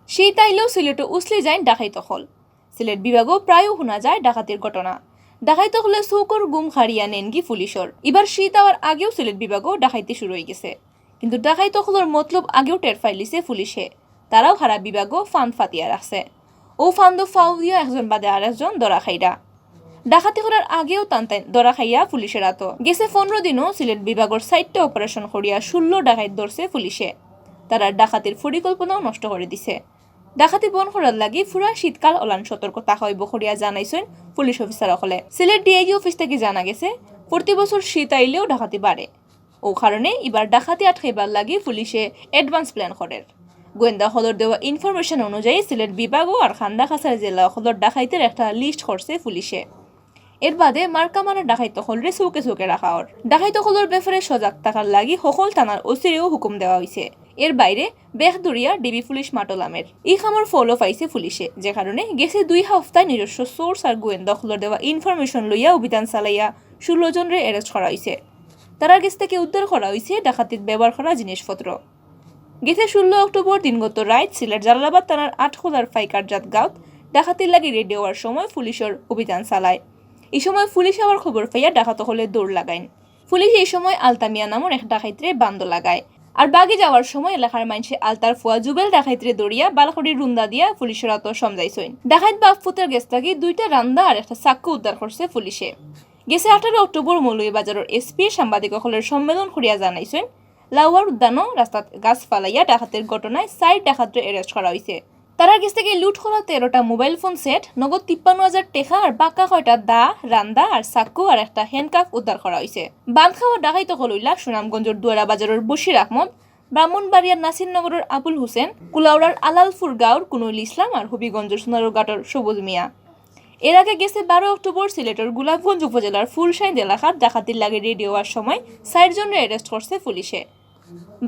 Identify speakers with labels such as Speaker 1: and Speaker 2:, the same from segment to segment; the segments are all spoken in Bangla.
Speaker 1: সেই তাইলেও সিলেটে উসলে যায় ডাকাইত হল। সিলেট বিভাগও প্রায়ও শোনা যায় ডাকাতির ঘটনা। ডাকাইত হলে চৌকর গুম হারিয়া নেনগি পুলিশর। এবার শীত আওয়ার আগেও সিলেট বিভাগও ডাকাইতে শুরু হয়ে গেছে। কিন্তু ডাকাইত হলের মতলব আগেও টের ফাইলিছে পুলিশে। তারাও হারা বিভাগও ফান্দ ফাতিয়া রাখছে। ও ফান্দ ফাউ দিয়া একজন বাদে আর একজন দরা খাইরা। ডাকাতি করার আগেও টানতেন দরা খাইয়া পুলিশের আত গেছে 15 দিনও সিলেট বিভাগের 4টা অপারেশন করিয়া 16 ডাকাইত ধরছে পুলিশে। তারা ডাকাতির পরিকল্পনাও নষ্ট করে দিছে। ডাকাতি বন করার লাগি পুরা শীতকাল অলান সতর্কতা হইব করিয়া জানাইছেন পুলিশ অফিসার সকলে। সিলেট ডিআইজি অফিস থেকে জানা গেছে প্রতি বছর শীত আইলেও ডাকাতি বাড়ে। ও কারণে এবার ডাকাতি আটকাইবার লাগি পুলিশে অ্যাডভান্স প্ল্যান করে। গোয়েন্দা হলর দেওয়া ইনফরমেশন অনুযায়ী সিলেট বিভাগও আর খান্দাখাসার জেলা হলর ডাকাইতের একটা লিস্ট করছে পুলিশে। এর বাদে মার্কামারা ডাকাইত হলরে চৌকে চৌকে রাখা ওর। ডাকাইত হলর ব্যাপারে সজাগ থাকার লাগি সকল থানার ওসিরেও হুকুম দেওয়া হয়েছে। এর বাইরে বেখদুরিয়া ডিবি পুলিশ মাটলামের ই খামর ফলো পাইছে পুলিশে, যে কারণে গেছে 2 সপ্তাহ নিজস্ব সোর্স আর গোয়েন্দা হলর দেওয়া ইনফরমেশন লইয়া অভিযান চালাইয়া 16 জনরে অ্যারেস্ট করা হয়েছে। তারার কাছ থেকে উদ্ধার করা হয়েছে ডাকাতির ব্যবহার করা জিনিসপত্র। গেছে 16 অক্টোবর দিনগত রাত সিলেট জালালাবাদ থানার আটখোলার ফাইকারজাত গাঁত ডাকাতির লাগি রেডি হওয়ার সময় পুলিশের অভিযান চালায়। এই সময় পুলিশ আবার খবর পাইয়া ডাকাত হলে দৌড় লাগাইন। পুলিশ এই সময় আলতামিয়া নামর এক ডাকাইতরে বান্দ লাগায়। আর বাগি যাওয়ার সময় এলাকার মানুষে আলতার ফুয়া জুবেল ডাকাইতরে দৌড়িয়া বালখড়ির রুন্দা দিয়া পুলিশের আত সমঝাইছেন। ডাকাইত বাপ ফুতের গেছ থাকি 2টা রান্দা আর একটা চাক্কু উদ্ধার করছে পুলিশে। গেছে 18 অক্টোবর মৌলভীবাজারের এসপি সাংবাদিক হলের সম্মেলন করিয়া জানাইছেন লাউয়ার উদ্যানও রাস্তাত গাছ ফালাইয়া ডাকাতের ঘটনায় 4 ডাকাতরে অ্যারেস্ট করা হয়েছে। তারার কাছ থেকে লুট করা 13টা মোবাইল ফোন সেট, নগদ 53,000 টাকা আর বাক্কা কয়টা দা রান্দা আর চাক্কু আর একটা হ্যান্ডকাফ উদ্ধার করা হয়েছে। বাঁধখাওয়া ডাকাইত হলইলা সুনামগঞ্জের দুয়ারা বাজারের বশির আহমদ, ব্রাহ্মণবাড়িয়ার নাসিরনগরের আবুল হোসেন, কুলাউড়ার আলালপুর গাঁওর কুনুল ইসলাম আর হবিগঞ্জের সোনারঘাটের সবুজ মিয়া। এর আগে গেছে 12 অক্টোবর সিলেটের গোলাপগঞ্জ উপজেলার ফুলশাইন এলাকার ডাকাতির লাগে রেডি হওয়ার সময় 4 জনের অ্যারেস্ট করছে পুলিশে।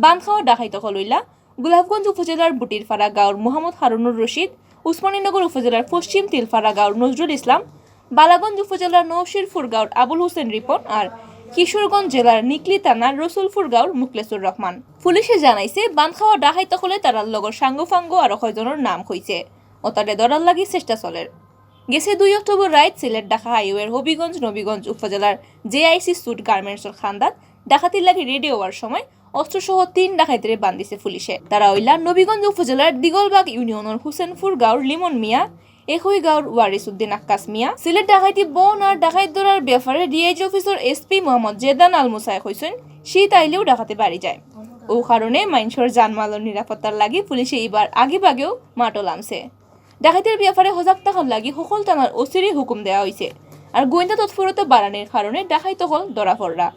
Speaker 1: বাঁধখাওয়া ডাকাইত হলইলা গোলাপগঞ্জ উপজেলার বুটিরপাড়া গাঁওর মোহাম্মদ হারুনুর রশিদ, উসমানীনগর উপজেলার পশ্চিম তিলপাড়া গাঁওর নজরুল ইসলাম, বালাগঞ্জ উপজেলার নওশিরপুর গাঁওর আবুল হোসেন রিপন আর কিশোরগঞ্জ জেলার নিকলি থানার রসুলপুর গাঁওর মুখলেসুর রহমান। পুলিশে জানাইছে বাঁধখাওয়া ডাকাইত হলে তারার লগর সাঙ্গফাঙ্গ আর কয়জনের নাম হইছে ও তাদের ধরার লাগি চেষ্টা চলের। গেছে 2 অক্টোবর রাত সিলেট ঢাকা হাইওয়ের হবিগঞ্জ নবীগঞ্জ উপজেলার জেআইসি সুট গার্মেন্টসের খান্দাত ডাকাতির লাগি রেডি হওয়ার সময় অস্ত্রসহ 3 ডাকাইতরে বান্ধিছে পুলিশে। তারা হইলা নবীগঞ্জ উপজেলার দিগলবাগ ইউনিয়নের হুসেনপুর গাঁওর লিমন মিয়া, একই গাঁওর ওয়ারিস উদ্দিন আক্কাস মিয়া। সিলেট ডাকাইতি বন আর ডাকাইত ধরার ব্যাপারে DIG officer SP Mohammad Jedan Al Musai কইছেন শীত আইলেও ডাকাতে বাড়ি যায়। ও কারণে মানুষের জানমালের নিরাপত্তার লাগি পুলিশে এবার আগেভাগেও মাটল আমছে। ডাকাতির ব্যাপারে সজাগ থাকার লাগি সকল থানার ওসিরে হুকুম দেওয়া হয়েছে। আর গোয়েন্দা তৎপরতা বাড়ানোর কারণে ডাকাইত হল ধরা পড়রা।